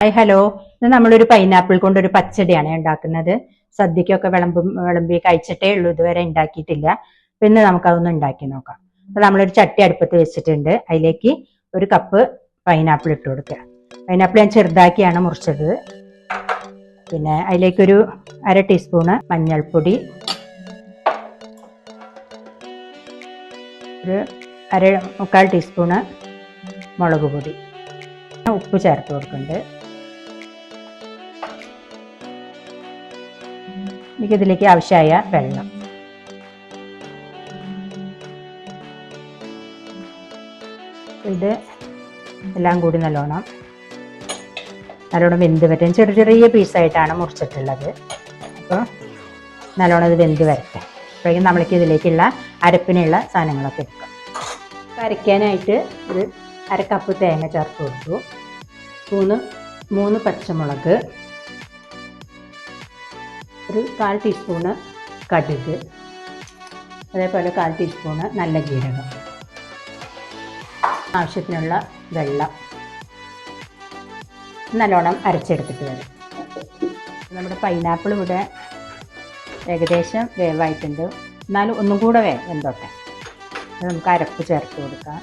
Hi hello, ഇത് നമ്മളൊരു pineapple കൊണ്ടൊരു പച്ചടിയാണ് ഉണ്ടാക്കുന്നത്. സദ്യക്കൊക്കെ വിളമ്പി കഴിച്ചിട്ടേ ഉള്ളൂ, ഇതുവരെ ഉണ്ടാക്കിയിട്ടില്ല. പിന്നെ നമുക്കതൊന്ന് ഉണ്ടാക്കി നോക്കാം. അപ്പൊ നമ്മളൊരു ചട്ടി അടുപ്പത്ത് വെച്ചിട്ടുണ്ട്. അതിലേക്ക് ഒരു കപ്പ് പൈനാപ്പിൾ ഇട്ട് കൊടുക്കുക. പൈനാപ്പിൾ ഞാൻ ചെറുതാക്കിയാണ് മുറിച്ചത്. പിന്നെ അതിലേക്കൊരു 1/2 ടീസ്പൂണ് മഞ്ഞൾപ്പൊടി, ഒരു 1/4 ടീസ്പൂണ് മുളക് പൊടി, ഉപ്പ് ചേർത്ത് കൊടുക്കുന്നുണ്ട്. ഇതിലേക്ക് ആവശ്യമായ വെള്ളം. ഇത് എല്ലാം കൂടി നല്ലോണം വെന്ത് വരട്ടെ. ചെറിയ ചെറിയ പീസായിട്ടാണ് മുറിച്ചിട്ടുള്ളത്. അപ്പോൾ നല്ലോണം ഇത് വെന്ത് വരട്ടെ. അപ്പോഴേക്കും നമ്മൾക്ക് ഇതിലേക്കുള്ള അരപ്പിനുള്ള സാധനങ്ങളൊക്കെ എടുക്കാം. അരയ്ക്കാനായിട്ട് ഒരു 1/2 കപ്പ് തേങ്ങ ചേർത്ത് കൊടുത്തു. 3 പച്ചമുളക്, ഒരു 1/4 ടീസ്പൂണ് കടുക്, അതേപോലെ 1/4 ടീസ്പൂണ് നല്ല ജീരകം, ആവശ്യത്തിനുള്ള വെള്ളം. നല്ലോണം അരച്ചെടുത്തിട്ട് വരും. നമ്മുടെ പൈനാപ്പിൾ ഇവിടെ ഏകദേശം വേവായിട്ടുണ്ട്. എന്നാലും ഒന്നും കൂടെ വെന്തോട്ടെ. നമുക്ക് അരപ്പ് ചേർത്ത് കൊടുക്കാം.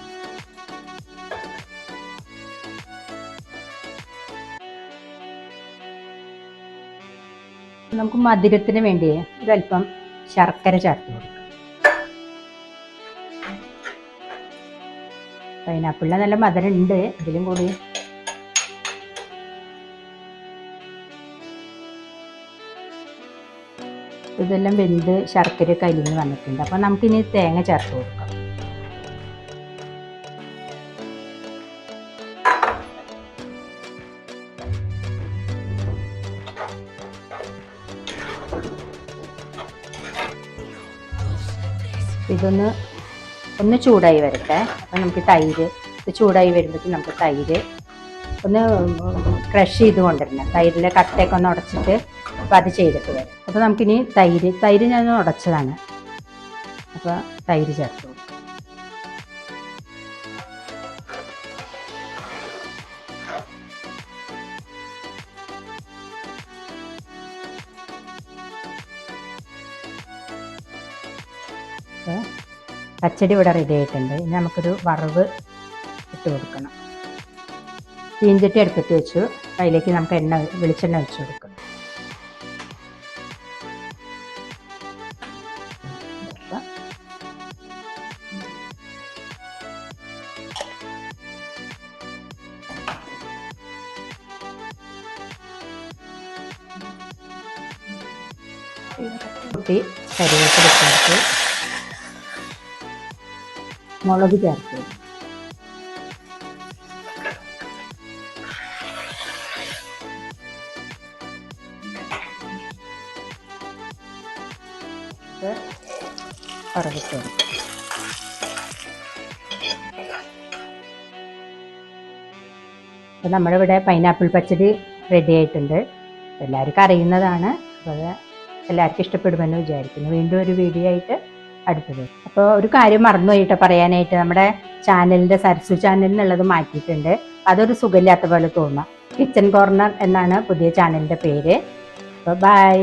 നമുക്ക് മധുരത്തിന് വേണ്ടി ഒരല്പം ശർക്കര ചേർത്ത് കൊടുക്കാം. പൈനാപ്പിളിന് നല്ല മധുരം ഉണ്ട്. ഇതിലും കൂടി ഇതെല്ലാം വെന്ത് ശർക്കര കലിഞ്ഞ് വന്നിട്ടുണ്ട്. അപ്പം നമുക്കിനി തേങ്ങ ചേർത്ത് കൊടുക്കാം. ഇതൊന്ന് ചൂടായി വരട്ടെ. അപ്പം നമുക്ക് തൈര്, ഇത് ചൂടായി വരുമ്പോഴത്തേക്കും നമുക്ക് തൈര് ഒന്ന് ക്രഷ് ചെയ്ത് കൊണ്ടുവരണം. തൈരിലെ കട്ടയൊക്കെ ഒന്ന് ഉടച്ചിട്ട് അപ്പോൾ അത് ചെയ്തിട്ട് വരും. അപ്പോൾ നമുക്കിനി തൈര് ഞാൻ ഉടച്ചതാണ്. അപ്പോൾ തൈര് ചേർത്ത് കൊടുക്കും. പച്ചടി ഇവിടെ റെഡി ആയിട്ടുണ്ട്. ഇനി നമുക്കൊരു വറവ് ഇട്ട് കൊടുക്കണം. ചീഞ്ചട്ടി അടുപ്പത്ത് വെച്ചു. അതിലേക്ക് നമുക്ക് വെളിച്ചെണ്ണ ഒഴിച്ച് കൊടുക്കണം. കുട്ടി കറിവേപ്പില ചേർത്ത് മുളക് ചേർത്ത് വറവിട്ട് അപ്പം നമ്മളിവിടെ പൈനാപ്പിൾ പച്ചടി റെഡി ആയിട്ടുണ്ട്. എല്ലാവർക്കും അറിയുന്നതാണ്. അപ്പോൾ എല്ലാവർക്കും ഇഷ്ടപ്പെടുമെന്ന് വിചാരിക്കുന്നു. വീണ്ടും ഒരു വീഡിയോ ആയിട്ട് അടുത്തത്. അപ്പോൾ ഒരു കാര്യം മറന്നുപോയിട്ട് പറയാനായിട്ട്, നമ്മുടെ ചാനലിൻ്റെ സരസു ചാനലിനുള്ളത് മാറ്റിയിട്ടുണ്ട്. അതൊരു സുഖമില്ലാത്ത പോലെ തോന്നാം. കിച്ചൺ കോർണർ എന്നാണ് പുതിയ ചാനലിൻ്റെ പേര്. അപ്പോൾ ബൈ.